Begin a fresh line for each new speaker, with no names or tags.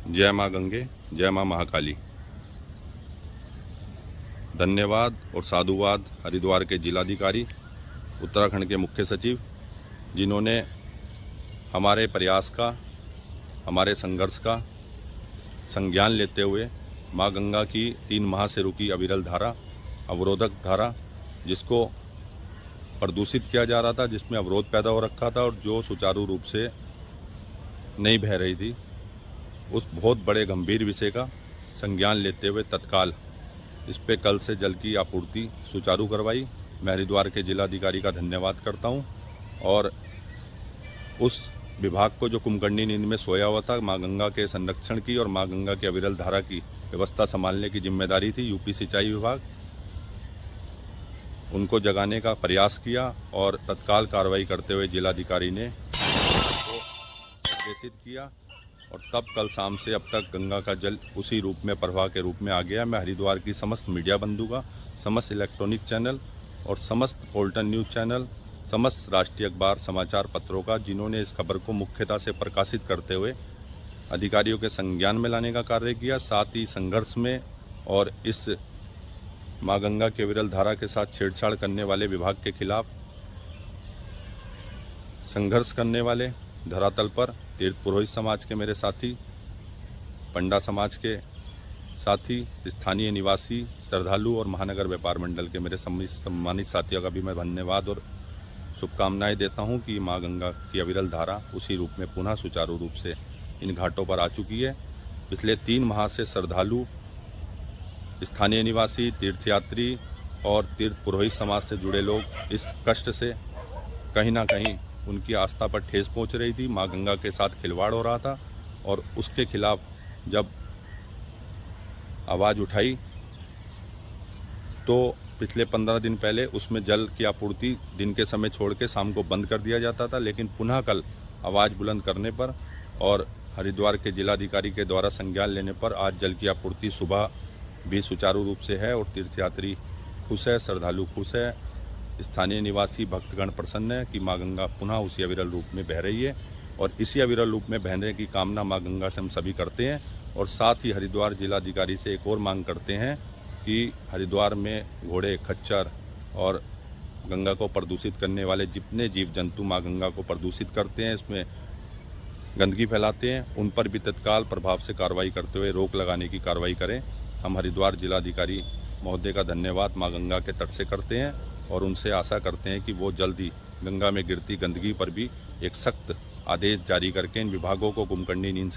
जय माँ गंगे, जय माँ महाकाली। धन्यवाद और साधुवाद हरिद्वार के जिलाधिकारी, उत्तराखंड के मुख्य सचिव, जिन्होंने हमारे प्रयास का, हमारे संघर्ष का संज्ञान लेते हुए माँ गंगा की 3 माह से रुकी अविरल धारा, अवरोधक धारा, जिसको प्रदूषित किया जा रहा था, जिसमें अवरोध पैदा हो रखा था और जो सुचारू रूप से नहीं बह रही थी, उस बहुत बड़े गंभीर विषय का संज्ञान लेते हुए तत्काल इस पे कल से जल की आपूर्ति सुचारू करवाई। मैं हरिद्वार के जिलाधिकारी का धन्यवाद करता हूं। और उस विभाग को जो कुंभकर्णी नींद में सोया हुआ था, माँ गंगा के संरक्षण की और माँ गंगा की अविरल धारा की व्यवस्था संभालने की जिम्मेदारी थी यूपी सिंचाई विभाग, उनको जगाने का प्रयास किया और तत्काल कार्रवाई करते हुए जिलाधिकारी ने को निर्देशित किया। और तब कल शाम से अब तक गंगा का जल उसी रूप में, प्रवाह के रूप में आ गया। मैं हरिद्वार की समस्त मीडिया बंधु का, समस्त इलेक्ट्रॉनिक चैनल और समस्त पोल्टन न्यूज़ चैनल, समस्त राष्ट्रीय अखबार समाचार पत्रों का, जिन्होंने इस खबर को मुख्यता से प्रकाशित करते हुए अधिकारियों के संज्ञान में लाने का कार्य किया, साथ ही संघर्ष में और इस माँ गंगा के अविरल धारा के साथ छेड़छाड़ करने वाले विभाग के खिलाफ संघर्ष करने वाले धरातल पर तीर्थ पुरोहित समाज के मेरे साथी, पंडा समाज के साथी, स्थानीय निवासी, श्रद्धालु और महानगर व्यापार मंडल के मेरे सम्मानित साथियों का भी मैं धन्यवाद और शुभकामनाएं देता हूं कि माँ गंगा की अविरल धारा उसी रूप में पुनः सुचारू रूप से इन घाटों पर आ चुकी है। पिछले 3 माह से श्रद्धालु, स्थानीय निवासी, तीर्थयात्री और तीर्थ पुरोहित समाज से जुड़े लोग इस कष्ट से कहीं ना कहीं उनकी आस्था पर ठेस पहुंच रही थी। माँ गंगा के साथ खिलवाड़ हो रहा था और उसके खिलाफ जब आवाज़ उठाई तो पिछले 15 दिन पहले उसमें जल की आपूर्ति दिन के समय छोड़ के शाम को बंद कर दिया जाता था, लेकिन पुनः कल आवाज़ बुलंद करने पर और हरिद्वार के जिलाधिकारी के द्वारा संज्ञान लेने पर आज जल की आपूर्ति सुबह भी सुचारू रूप से है और तीर्थयात्री खुश है, श्रद्धालु खुश है, स्थानीय निवासी भक्तगण प्रसन्न है कि माँ गंगा पुनः उसी अविरल रूप में बह रही है। और इसी अविरल रूप में बहने की कामना माँ गंगा से हम सभी करते हैं। और साथ ही हरिद्वार जिलाधिकारी से एक और मांग करते हैं कि हरिद्वार में घोड़े, खच्चर और गंगा को प्रदूषित करने वाले जितने जीव जंतु माँ गंगा को प्रदूषित करते हैं, इसमें गंदगी फैलाते हैं, उन पर भी तत्काल प्रभाव से कार्रवाई करते हुए रोक लगाने की कार्रवाई करें। हम हरिद्वार जिलाधिकारी महोदय का धन्यवाद माँ गंगा के तट से करते हैं और उनसे आशा करते हैं कि वो जल्दी गंगा में गिरती गंदगी पर भी एक सख्त आदेश जारी करके इन विभागों को कुंभकर्णी नींद से